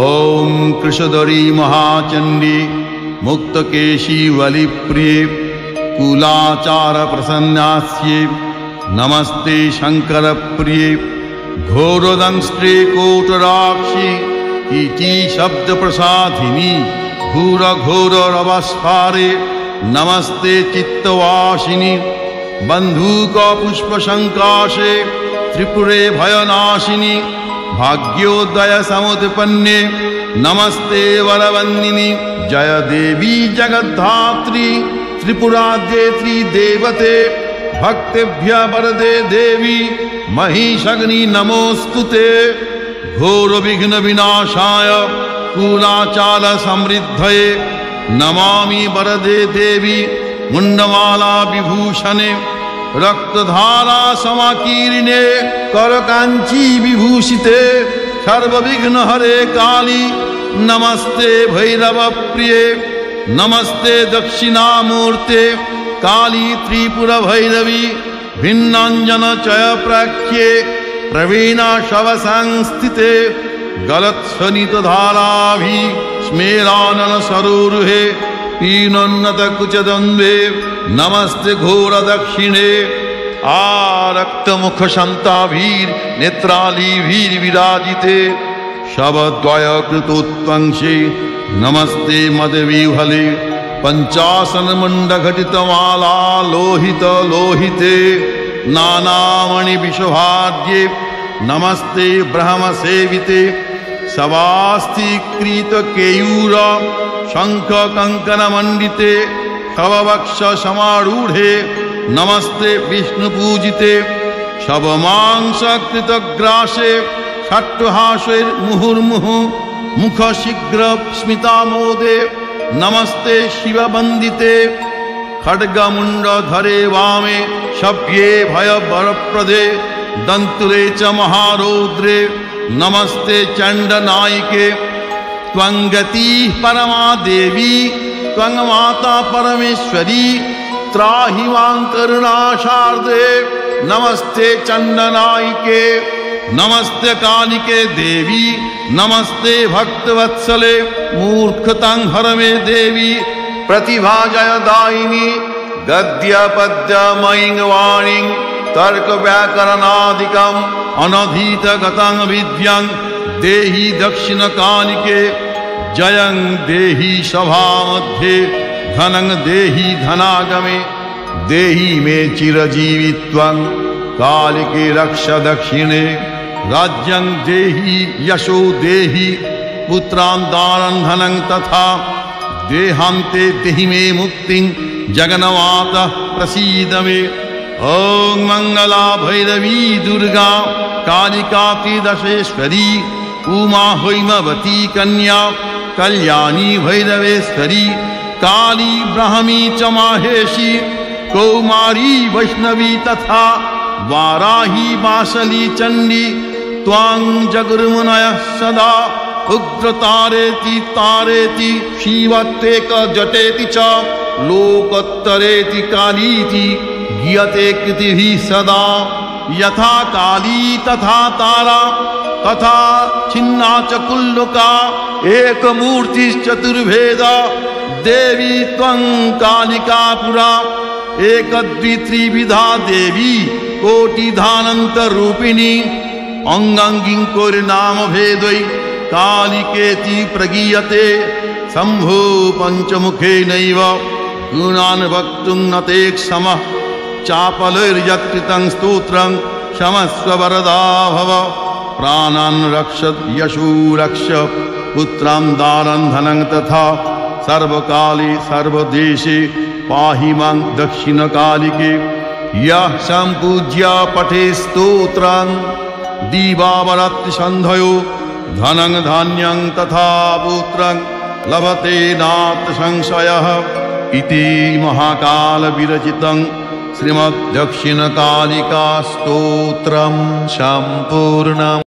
ॐ कृशधरी महाचण्डी मुक्तकेशी वलिप्रिये कुलाचार प्रसन्नास्ये नमस्ते शंकरप्रिये घोरदंष्ट्रे कोटराक्षी इति शब्द प्रसादिनी घोर घोर रवस्फारे नमस्ते चित्तवासिनी बंधुक पुष्प संकाशे त्रिपुरे भयनाशिनी भाग्योदय समुत्पन्ने नमस्ते वरवन्दिनी जय देवी जगद्धात्री त्रिपुराद्येत्री देवते भक्तेभ्य वरदे देवी महिषग्नि नमोस्तुते घोर विघ्न विनाशाय कुलाचार समृद्धये नमामि वरदे देवी मुंडमाला विभूषणे रक्तधारा समाकीर्णे करकांची विभूषिते सर्वविघ्न हरे काली नमस्ते भैरव प्रिये नमस्ते दक्षिणामूर्ते काली त्रिपुर भैरवी भिन्नांजन चय प्राख्ये प्रवीणा शव संस्थिते गलत्सनित धाराभि स्मेरानन सरोरुहे पीनोन्नत कुचद्वंद्वे नमस्ते घोर दक्षिणे आरक्तमुख शन्ताभीर नेत्रालीभीर विराजिते शवद्वय कृतोत्वंशे नमस्ते मदविह्वले पंचासन मुंड घटित माला लोहित लोहिते नानामणि विशोभाद्ये नमस्ते ब्रह्म सेविते सवास्तीकृत केयूर शंख कंकन मंडिते शववक्ष समारूढ़े नमस्ते विष्णु पूजिते शवमांस कृतग्रासे षट्हासैर मुहुर्मुहु मुख शीघ्र स्मितामोदे नमस्ते शिव वंदिते खड्गमुंड धरे वामे शव्ये भय वरप्रदे दंतुरे च महारौद्रे नमस्ते चंड नायिके त्वंगति परमा देवी त्वं माता परमेश्वरी त्राहि मां करुणाशार्दे नमस्ते चंड नायिके नमस्ते कालिके देवी नमस्ते भक्तवत्सले मूर्खतां हरमे देवी प्रतिभा जयदायिनी गद्य पद्य मयिं वाणीं तर्क व्याकरणादिकम् अनधीत गतं विद्यां देहि दक्षिण कालिके जयं देहि सभा मध्ये धनं देहि धनागमे देहि मे चिरजीवित्वं कालिके रक्ष दक्षिणे राज्यं देहि यशो देहि पुत्रान् दानं धनं तथा देहान्ते देहि मे मुक्तिं जगन्माता प्रसीद मे ॐ मंगला भैरवी दुर्गा कालिका त्रिदशेश्वरी उमा हैमवती कन्या कल्याणी भैरवेश्वरी काली ब्राह्मी च माहेशी कौमारी वैष्णवी तथा वाराही वासली चंडी त्वां जगुर्मुनयः सदा उग्रतारेति तारेति शिवत्तेक जटेति च लोकोत्तरेति कालीति गीयते कृतिभिः सदा यथा काली तथा तारा तथा छिन्ना च कुल्लुका एकमूर्तिश्चतुर्भेदा देवी त्वं कालिका पुरा एकद्वित्रिविधा देवी कोटिधानन्तरूपिणी अंगांगिं कोर्नाम भेदै कालिकेति प्रगीयते शंभो पंचमुखेनैव गुणान् वक्तुं न ते क्षमः चापलैर्यत्कृतं स्तोत्रं क्षमस्व वरदा भव प्राणान् रक्ष यशो रक्ष पुत्रान् दानं धनं तथा सर्वकाले सर्वदेशे पाहि मां दक्षिणकालिके यः सम्पूज्य पठे स्तोत्रं दीवावरात्रि सन्धयो धनं धान्यं तथा पुत्रं लभते नात्र संशयः इति महाकाल विरचितं श्रीमद् दक्षिणकालिका स्तोत्रं सम्पूर्णम्।